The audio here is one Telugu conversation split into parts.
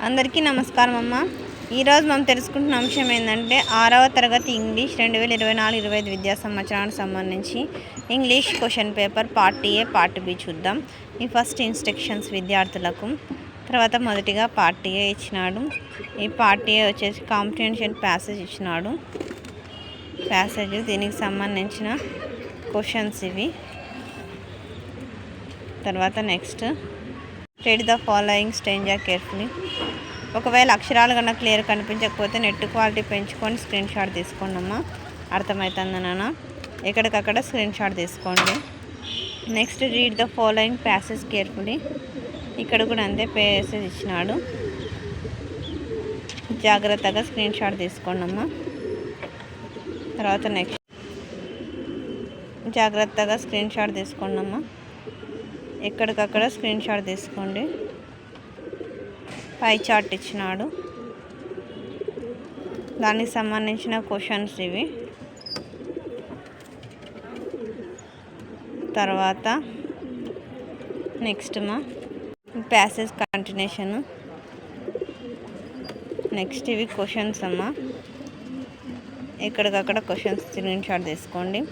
అందరికీ నమస్కారం అమ్మ. ఈరోజు మనం తెలుసుకుంటున్న అంశం ఏంటంటే 6వ తరగతి ఇంగ్లీష్ 2024-25 విద్యా సంవత్సరానికి సంబంధించి English question paper part A part B చూద్దాం. ఈ ఫస్ట్ ఇన్స్ట్రక్షన్స్ విద్యార్థులకు. తర్వాత మొదటిగా పార్ట్ ఏ ఇచ్చినాడు. ఈ పార్ట్ ఏ వచ్చేసి కాంప్రిహెన్షన్ ప్యాసేజ్ ఇచ్చినాడు. ప్యాసేజ్ దీనికి సంబంధించిన క్వశ్చన్స్ ఇవి. తర్వాత next read the following stranger carefully. ఒకవేళ అక్షరాలు కన్నా క్లియర్ కనిపించకపోతే నెట్ క్వాలిటీ పెంచుకొని స్క్రీన్ షాట్ తీసుకోండి అమ్మా. అర్థమవుతుంది నాన్న. ఎక్కడికక్కడ స్క్రీన్ షాట్ తీసుకోండి. Next read the following passage carefully. ఇక్కడ కూడా అంతే ప్యాసేజ్ ఇచ్చినాడు. జాగ్రత్తగా స్క్రీన్ షాట్ తీసుకోండి అమ్మా. తర్వాత నెక్స్ట్ జాగ్రత్తగా స్క్రీన్ షాట్ తీసుకోండి అమ్మా. ఎక్కడికక్కడ స్క్రీన్ షాట్ తీసుకోండి. పై చార్ట్ ఇచ్చినాడు. దానికి సంబంధించిన క్వశ్చన్స్ ఇవి. తర్వాత నెక్స్ట్ ప్యాసేజ్ కంటిన్యూషను. నెక్స్ట్ ఇవి క్వశ్చన్స్ అమ్మా. ఎక్కడికక్కడ క్వశ్చన్స్ స్క్రీన్ షాట్ తీసుకోండి.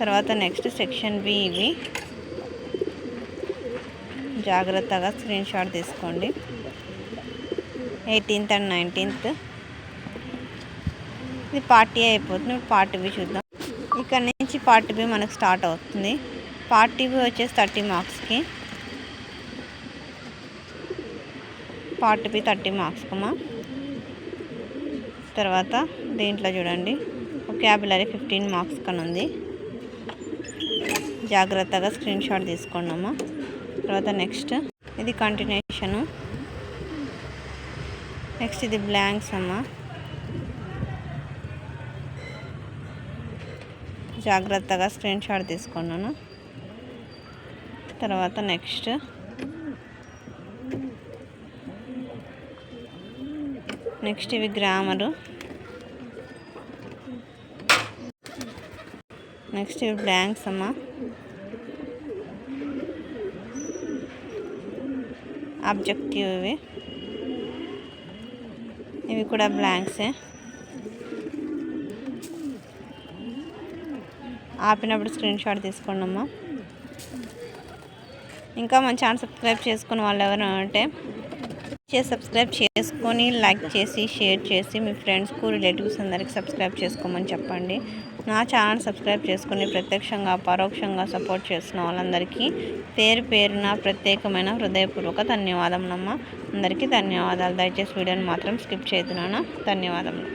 తర్వాత నెక్స్ట్ సెక్షన్ బి ఇవి. జాగ్రత్తగా స్క్రీన్ షాట్ తీసుకోండి. 18th and 19th ఇది పార్ట్ ఏ అయిపోతుంది. పార్ట్ బి చూద్దాం. ఇక్కడ నుంచి పార్ట్ బి మనకు స్టార్ట్ అవుతుంది. పార్ట్ బి వచ్చేసి 30 మార్క్స్కి. పార్ట్ బి 30 మార్క్స్కమ్మా. తర్వాత దీంట్లో చూడండి వొకాబులరీ 15 మార్క్స్ కని ఉంది. జాగ్రత్తగా స్క్రీన్ షాట్ తీసుకోండి అమ్మా. తర్వాత నెక్స్ట్ ఇది కంటిన్యూషను. నెక్స్ట్ ఇది బ్లాంక్స్ అమ్మా. జాగ్రత్తగా స్క్రీన్ షాట్ తీసుకున్నాను. తర్వాత నెక్స్ట్ ఇవి గ్రామరు. నెక్స్ట్ ఇవి బ్లాంక్స్ అమ్మా. ఆబ్జెక్టివ్ ఇవి కూడా బ్లాంక్సే. ఆపినప్పుడు స్క్రీన్ షాట్ తీసుకోండి అమ్మా. ఇంకా మన ఛానల్ సబ్స్క్రైబ్ చేసుకున్న వాళ్ళు ఎవరైనా ఉంటే సబ్స్క్రైబ్ చేసుకొని లైక్ చేసి షేర్ చేసి మీ ఫ్రెండ్స్కు రిలేటివ్స్ అందరికీ సబ్స్క్రైబ్ చేసుకోమని చెప్పండి. నా ఛానల్ సబ్స్క్రైబ్ చేసుకుని ప్రత్యక్షంగా పరోక్షంగా సపోర్ట్ చేస్తున్న వాళ్ళందరికీ పేరు పేరున ప్రత్యేకమైన హృదయపూర్వక ధన్యవాదములమ్మ. అందరికీ ధన్యవాదాలు. దయచేసి వీడియోని మాత్రం స్కిప్ చేయదునా. ధన్యవాదములు.